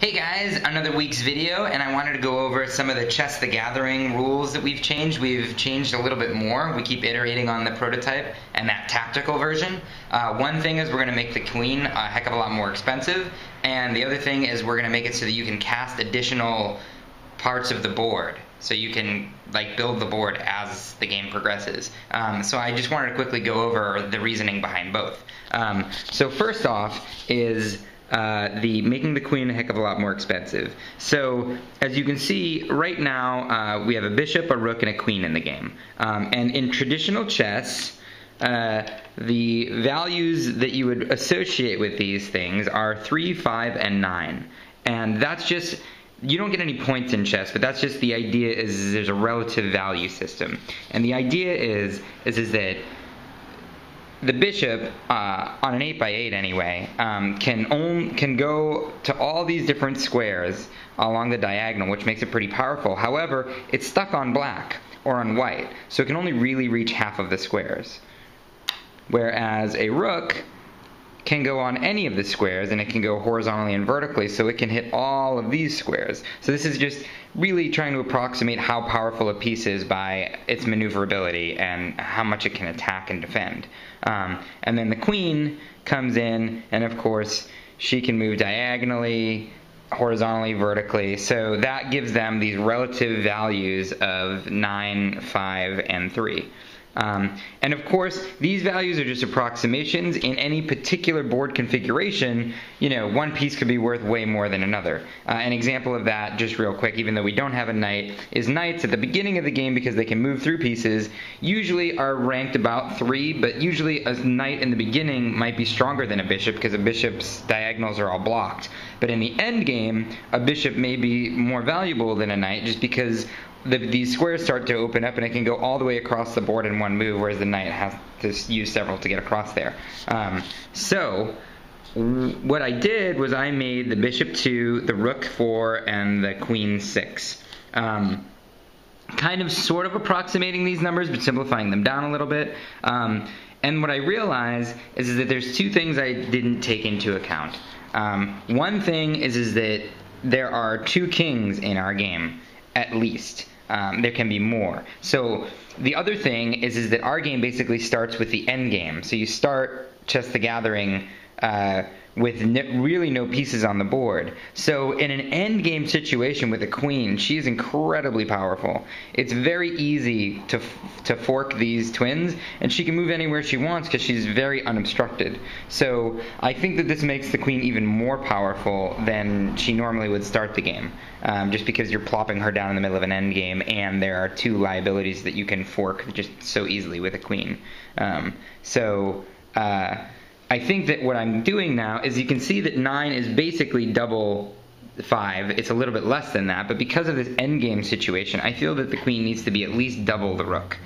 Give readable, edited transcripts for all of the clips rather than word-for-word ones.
Hey guys, another week's video, and I wanted to go over some of the Chess the Gathering rules that we've changed. We've changed a little bit more. We keep iterating on the prototype and that tactical version. One thing is we're going to make the queen a heck of a lot more expensive, and the other thing is we're going to make it so that you can cast additional parts of the board. So you can build the board as the game progresses. So I just wanted to quickly go over the reasoning behind both. So first off is the making the queen a heck of a lot more expensive. So as you can see right now we have a bishop, a rook, and a queen in the game. And in traditional chess the values that you would associate with these things are 3, 5, and 9. And that's just, you don't get any points in chess, but that's just the idea is there's a relative value system. And the idea is that the bishop, on an 8x8 anyway, can go to all these different squares along the diagonal, which makes it pretty powerful. However, it's stuck on black or on white, so it can only really reach half of the squares. Whereas a rook can go on any of the squares, and it can go horizontally and vertically, so it can hit all of these squares. So this is just really trying to approximate how powerful a piece is by its maneuverability and how much it can attack and defend. And then the queen comes in, and of course she can move diagonally, horizontally, vertically, so that gives them these relative values of 9, 5, and 3. And of course, these values are just approximations. In any particular board configuration, one piece could be worth way more than another. An example of that, just real quick, even though we don't have a knight, is knights at the beginning of the game, because they can move through pieces, usually are ranked about 3, but usually a knight in the beginning might be stronger than a bishop, because a bishop's diagonals are all blocked. But in the end game, a bishop may be more valuable than a knight, just because these squares start to open up and it can go all the way across the board in one move, whereas the knight has to use several to get across there. So what I did was I made the bishop 2, the rook 4, and the queen 6. Kind of sort of approximating these numbers, but simplifying them down a little bit. And what I realized is that there's two things I didn't take into account. One thing is that there are 2 kings in our game, at least. There can be more. So the other thing is that our game basically starts with the end game. So you start Chess the Gathering with really no pieces on the board. So in an end game situation with a queen, she is incredibly powerful. It's very easy to fork these twins, and she can move anywhere she wants because she's very unobstructed. So I think that this makes the queen even more powerful than she normally would start the game, just because you're plopping her down in the middle of an end game, and there are 2 liabilities that you can fork just so easily with a queen. I think that what I'm doing now is you can see that 9 is basically double 5. It's a little bit less than that, but because of this endgame situation, I feel that the queen needs to be at least double the rook.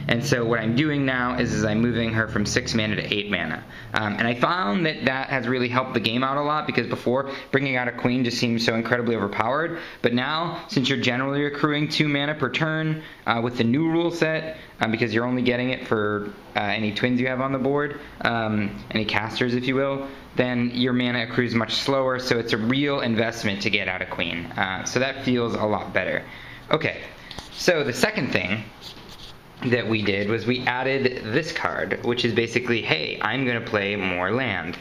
And so what I'm doing now is I'm moving her from 6 mana to 8 mana. And I found that that has really helped the game out a lot, because before, bringing out a queen just seemed so incredibly overpowered. But now, since you're generally accruing 2 mana per turn with the new rule set, because you're only getting it for any twins you have on the board, any casters if you will, then your mana accrues much slower, so it's a real investment to get out a queen. So that feels a lot better. Okay, so the second thing that we did was we added this card, which is basically, hey, I'm going to play more land,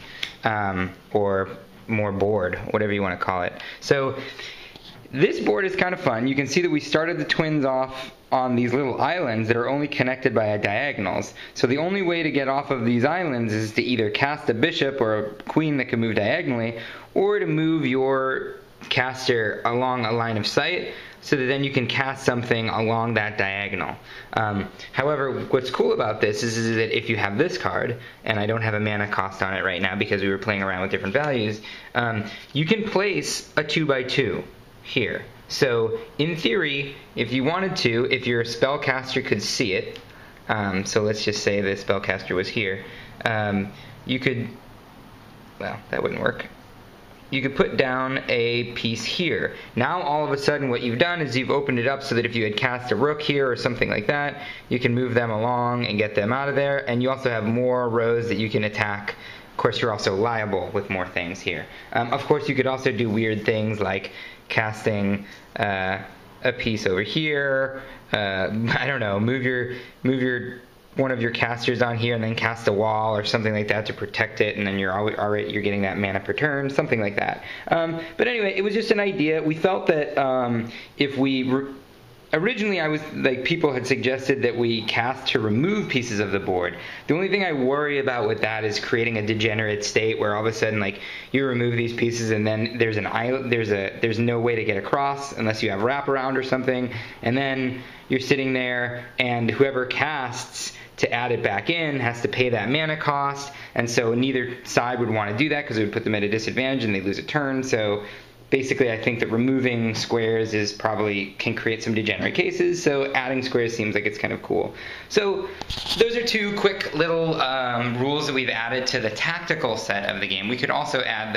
or more board, whatever you want to call it. So this board is kind of fun. You can see that we started the twins off on these little islands that are only connected by diagonals. So the only way to get off of these islands is to either cast a bishop or a queen that can move diagonally, or to move your caster along a line of sight, so that then you can cast something along that diagonal. However, what's cool about this is that if you have this card, and I don't have a mana cost on it right now because we were playing around with different values, you can place a 2x2 here. So in theory, if you wanted to, if your spellcaster could see it, so let's just say the spellcaster was here, you could, well, that wouldn't work. You could put down a piece here. Now all of a sudden what you've done is you've opened it up so that if you had cast a rook here or something like that, you can move them along and get them out of there, and you also have more rows that you can attack of course, you're also liable with more things here. Of course, you could also do weird things like casting a piece over here. I don't know, move your one of your casters on here and then cast a wall or something like that to protect it, and then you're getting that mana per turn, something like that. But anyway, it was just an idea. We felt that if we originally, people had suggested that we cast to remove pieces of the board. The only thing I worry about with that is creating a degenerate state where all of a sudden, like, you remove these pieces and then there's an island, there's no way to get across unless you have wraparound or something, and then you're sitting there and whoever casts to add it back in has to pay that mana cost, and so neither side would want to do that because it would put them at a disadvantage and they lose a turn. So basically, I think that removing squares can create some degenerate cases, so adding squares seems like it's kind of cool. So those are two quick little rules that we've added to the tactical set of the game. We could also add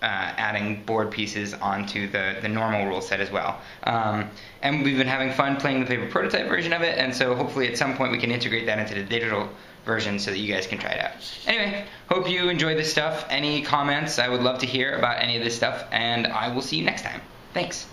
adding board pieces onto the normal rule set as well. And we've been having fun playing the paper prototype version of it, and so hopefully at some point we can integrate that into the digital version so that you guys can try it out. Anyway, hope you enjoy this stuff. Any comments, I would love to hear about any of this stuff, and I will see you next time. Thanks.